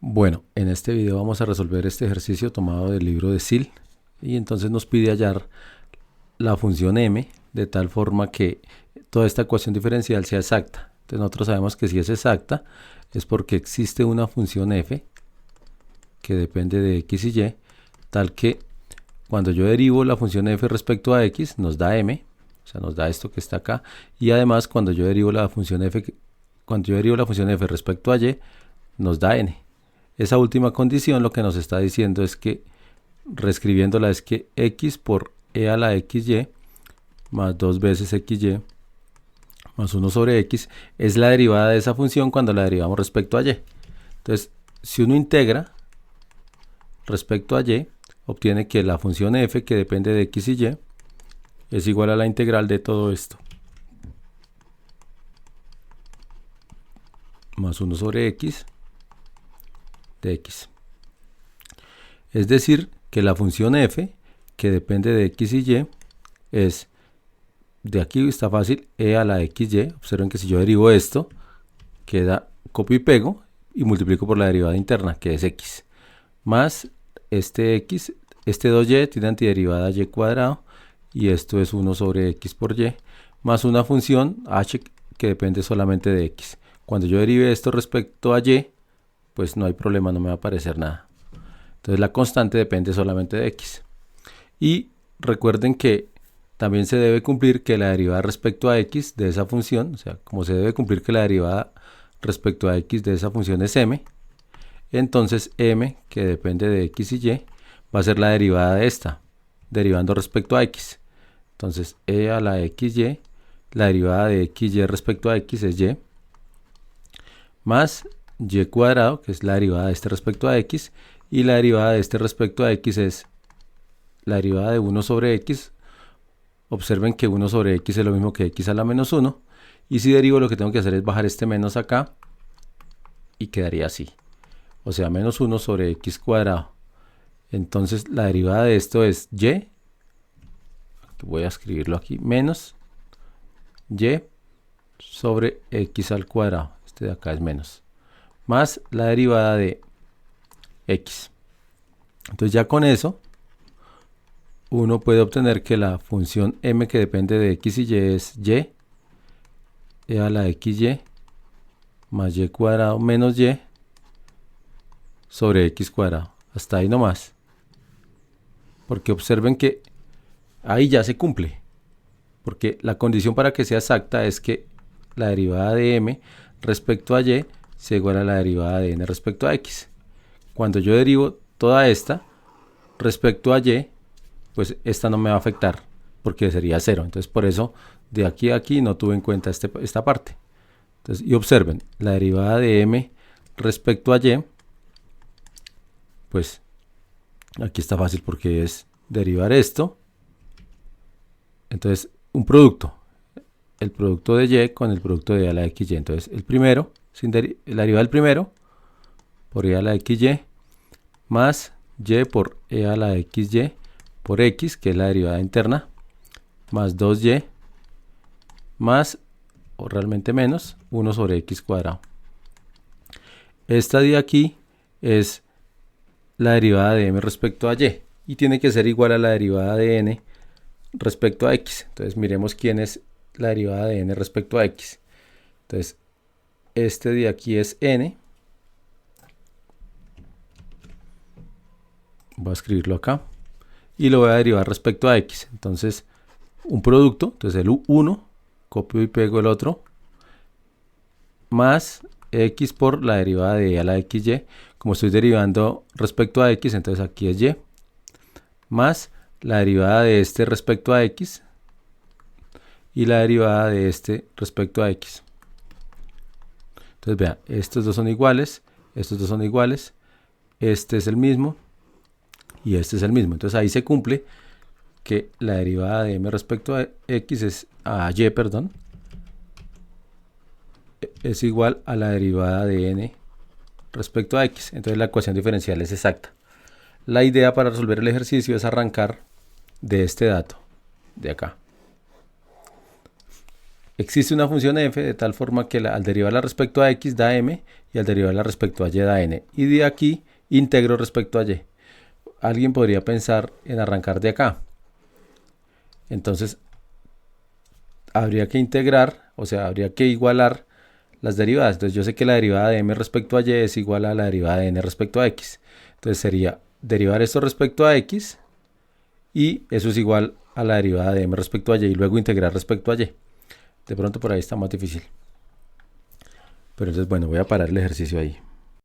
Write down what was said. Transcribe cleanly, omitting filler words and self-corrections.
Bueno, en este video vamos a resolver este ejercicio tomado del libro de SIL y entonces nos pide hallar la función m de tal forma que toda esta ecuación diferencial sea exacta. Entonces nosotros sabemos que si es exacta es porque existe una función f que depende de x y y, tal que cuando yo derivo la función f respecto a x nos da m, o sea nos da esto que está acá, y además cuando yo derivo la función f respecto a y nos da n. Esa última condición lo que nos está diciendo es que, reescribiéndola, es que x por e a la xy más 2 veces xy más 1 sobre x es la derivada de esa función cuando la derivamos respecto a y. Entonces, si uno integra respecto a y, obtiene que la función f, que depende de x y y, es igual a la integral de todo esto, más 1 sobre x de x. Es decir, que la función f, que depende de x y y, es, de aquí está fácil, e a la xy. Observen que si yo derivo esto, queda copio y pego y multiplico por la derivada interna, que es x, más este x, este 2y tiene antiderivada y cuadrado, y esto es 1 sobre x por y, más una función h que depende solamente de x. Cuando yo derive esto respecto a y, pues no hay problema, no me va a aparecer nada. Entonces la constante depende solamente de x. Y recuerden que también se debe cumplir que la derivada respecto a x de esa función, o sea, como se debe cumplir que la derivada respecto a x de esa función es m, entonces m, que depende de x y y, va a ser la derivada de esta, derivando respecto a x. Entonces e a la xy, la derivada de xy respecto a x es y, más y cuadrado, que es la derivada de este respecto a x, y la derivada de este respecto a x es la derivada de 1 sobre x. Observen que 1 sobre x es lo mismo que x a la menos 1, y si derivo lo que tengo que hacer es bajar este menos acá, y quedaría así, o sea, menos 1 sobre x cuadrado. Entonces la derivada de esto es y, voy a escribirlo aquí, menos y sobre x al cuadrado, este de acá es menos, más la derivada de x. Entonces ya con eso uno puede obtener que la función m, que depende de x y y, es y e a la xy más y cuadrado menos y sobre x cuadrado. Hasta ahí nomás, porque observen que ahí ya se cumple, porque la condición para que sea exacta es que la derivada de m respecto a y sea igual a la derivada de n respecto a x. Cuando yo derivo toda esta respecto a y, pues esta no me va a afectar porque sería 0. Entonces por eso de aquí a aquí no tuve en cuenta esta parte. Entonces, y observen, la derivada de m respecto a y, pues aquí está fácil porque es derivar esto. Entonces un producto, el producto de y con el producto de a la xy. Entonces el primero, la derivada del primero por e a la xy más y por e a la xy por x, que es la derivada interna, más 2y más, o realmente menos, 1 sobre x cuadrado. Esta de aquí es la derivada de m respecto a y tiene que ser igual a la derivada de n respecto a x. Entonces miremos quién es la derivada de n respecto a x. Entonces este de aquí es n, voy a escribirlo acá, y lo voy a derivar respecto a x. Entonces un producto, entonces el 1, copio y pego el otro, más x por la derivada de e a la xy. Como estoy derivando respecto a x, entonces aquí es y, más la derivada de este respecto a x y la derivada de este respecto a x. Entonces vean, estos dos son iguales, estos dos son iguales, este es el mismo y este es el mismo. Entonces ahí se cumple que la derivada de m respecto a x es es igual a la derivada de n respecto a x. Entonces la ecuación diferencial es exacta. La idea para resolver el ejercicio es arrancar de este dato de acá. existe una función f de tal forma que al derivarla respecto a x da m y al derivarla respecto a y da n. Y de aquí integro respecto a y. Alguien podría pensar en arrancar de acá. Entonces habría que integrar, o sea, habría que igualar las derivadas. Entonces yo sé que la derivada de m respecto a y es igual a la derivada de n respecto a x. Entonces sería derivar esto respecto a x y eso es igual a la derivada de m respecto a y y luego integrar respecto a y. De pronto por ahí está más difícil. Pero entonces bueno, voy a parar el ejercicio ahí.